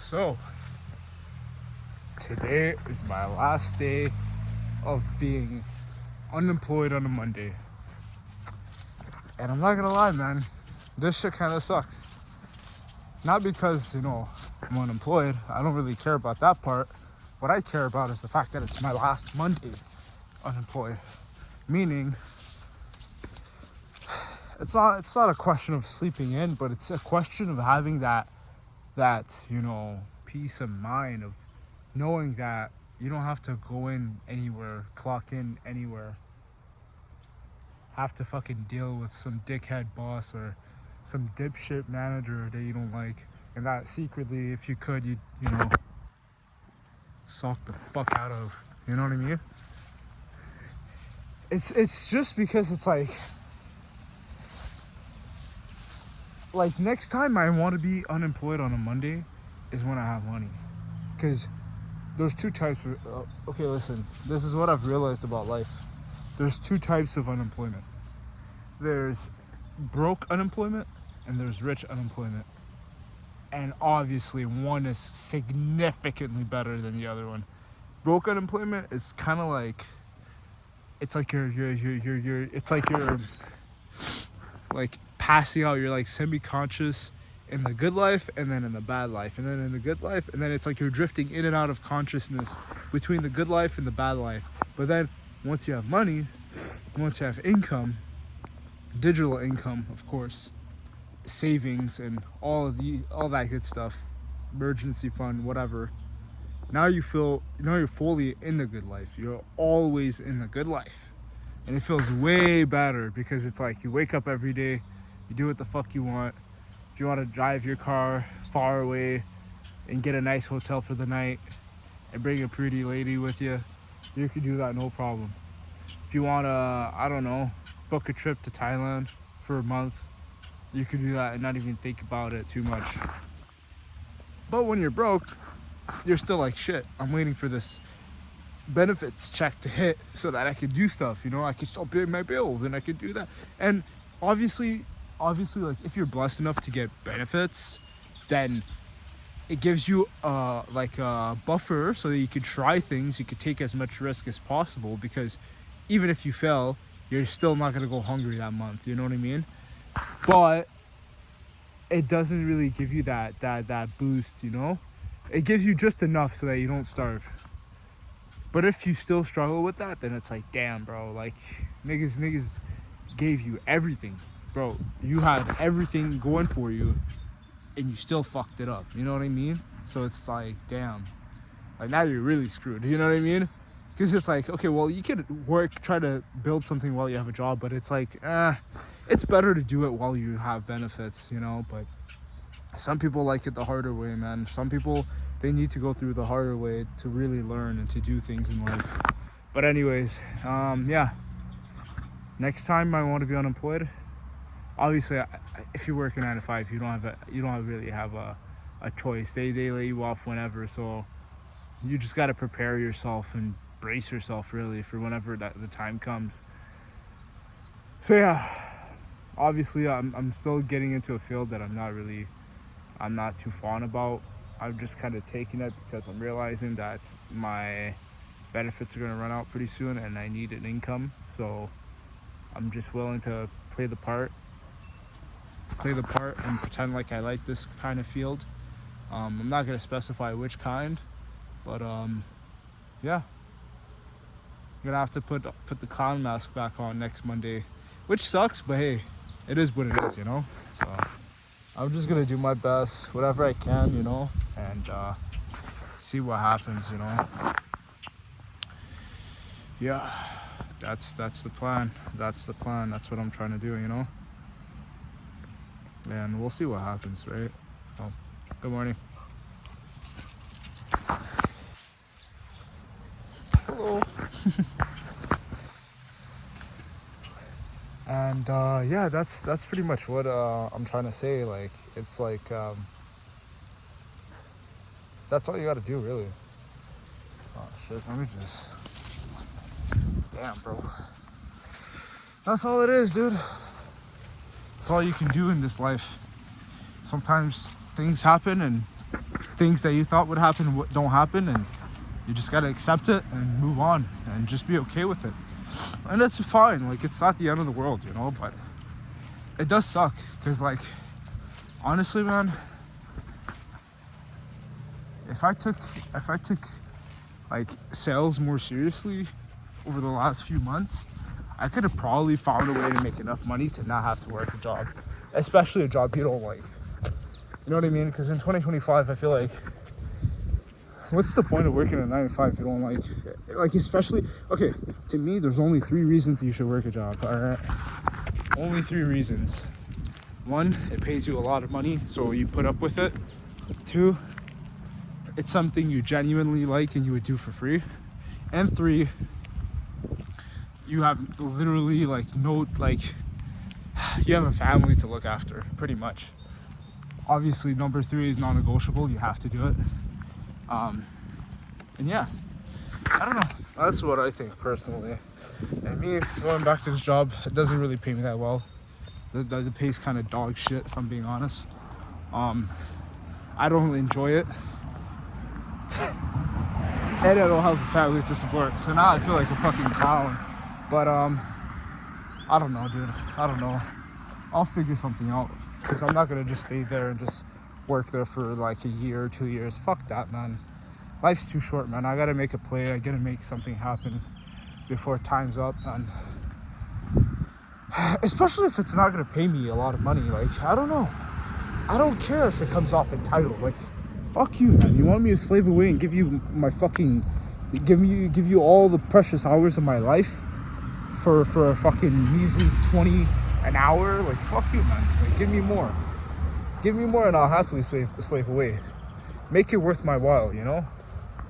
So, today is my last day of being unemployed on a Monday. And I'm not gonna lie, man, this shit kind of sucks. Not because, I'm unemployed. I don't really care about that part. What I care about is the fact that it's my last Monday unemployed. Meaning, it's not a question of sleeping in, but it's a question of having that peace of mind of knowing that you don't have to go in anywhere, clock in anywhere, have to fucking deal with some dickhead boss or some dipshit manager that you don't like, and that secretly, if you could, you'd sock the fuck out of. You know what I mean? It's just because it's like next time I want to be unemployed on a Monday is when I have money, because there's two types of okay, listen, this is what I've realized about life. There's two types of unemployment. There's broke unemployment and there's rich unemployment, and obviously one is significantly better than the other one. Broke unemployment is kind of like, it's like you're it's like you're like passing out. You're like semi-conscious in the good life and then in the bad life, and then in the good life, and then it's like you're drifting in and out of consciousness between the good life and the bad life. But then once you have money, once you have income, digital income, of course, savings and all that good stuff, emergency fund, whatever, now you're fully in the good life. You're always in the good life, and it feels way better because it's like you wake up every day, you do what the fuck you want. If you want to drive your car far away and get a nice hotel for the night and bring a pretty lady with you, you can do that no problem. If you want to, I don't know, book a trip to Thailand for a month, you can do that and not even think about it too much. But when you're broke, you're still like, shit, I'm waiting for this benefits check to hit so that I could do stuff, I could still pay my bills and I could do that. And obviously, like, if you're blessed enough to get benefits, then it gives you like a buffer so that you could try things, you could take as much risk as possible, because even if you fail, you're still not going to go hungry that month, you know what I mean? But it doesn't really give you that boost, it gives you just enough so that you don't starve. But if you still struggle with that, then it's like, damn, bro, like, niggas gave you everything, bro. You had everything going for you and you still fucked it up, you know what I mean? So it's like, damn, like, now you're really screwed, you know what I mean? Because it's like, okay, well, you could try to build something while you have a job, but it's like, it's better to do it while you have benefits, But some people like it the harder way, man. Some people, they need to go through the harder way to really learn and to do things in life. But anyways, yeah. Next time I want to be unemployed, obviously, if you work a 9 to 5, you don't really have a choice. They lay you off whenever, so you just got to prepare yourself and brace yourself really for whenever the time comes. So yeah, obviously I'm still getting into a field that I'm not too fond about. I'm just kind of taking it because I'm realizing that my benefits are going to run out pretty soon and I need an income. So I'm just willing to play the part and pretend like I like this kind of field. I'm not going to specify which kind, but yeah, I'm gonna have to put the clown mask back on next Monday, which sucks, but hey, it is what it is, So I'm just gonna do my best, whatever I can, and see what happens, Yeah, that's the plan. That's what I'm trying to do, And we'll see what happens, right? Well, good morning. Hello. And yeah, that's pretty much what I'm trying to say. Like, it's like that's all you gotta do, really. Oh shit, let me just, damn, bro, that's all it is, dude. That's all you can do in this life. Sometimes things happen and things that you thought would happen don't happen, and you just gotta accept it and move on and just be okay with it. And it's fine. Like, it's not the end of the world, you know. But it does suck because, like, honestly, man, if I took like sales more seriously over the last few months, I could have probably found a way to make enough money to not have to work a job, especially a job you don't like. You know what I mean? Because in 2025, I feel like, what's the point of working a 9 to 5 if you don't like? Like, especially, okay, to me, there's only 3 reasons you should work a job, all right? Only 3 reasons. 1, it pays you a lot of money, so you put up with it. 2, it's something you genuinely like and you would do for free. And 3, you have literally, like, you have a family to look after, pretty much. Obviously, number 3 is non-negotiable. You have to do it. And yeah, I don't know. That's what I think personally. And me going back to this job, it doesn't really pay me that well. The pay's kind of dog shit, if I'm being honest. I don't really enjoy it. And I don't have a family to support. So now I feel like a fucking clown. But I don't know, dude. I don't know. I'll figure something out. Because I'm not going to just stay there and just work there for like a year or 2 years. Fuck that, man. Life's too short, man. I got to make a play. I got to make something happen before time's up. And especially if it's not going to pay me a lot of money. Like, I don't know. I don't care if it comes off entitled. Like, fuck you, man. You want me to slave away and give you my fucking... Give you all the precious hours of my life for a fucking measly 20 an hour? Like, fuck you, man. Like, give me more and I'll happily slave away. Make it worth my while, you know.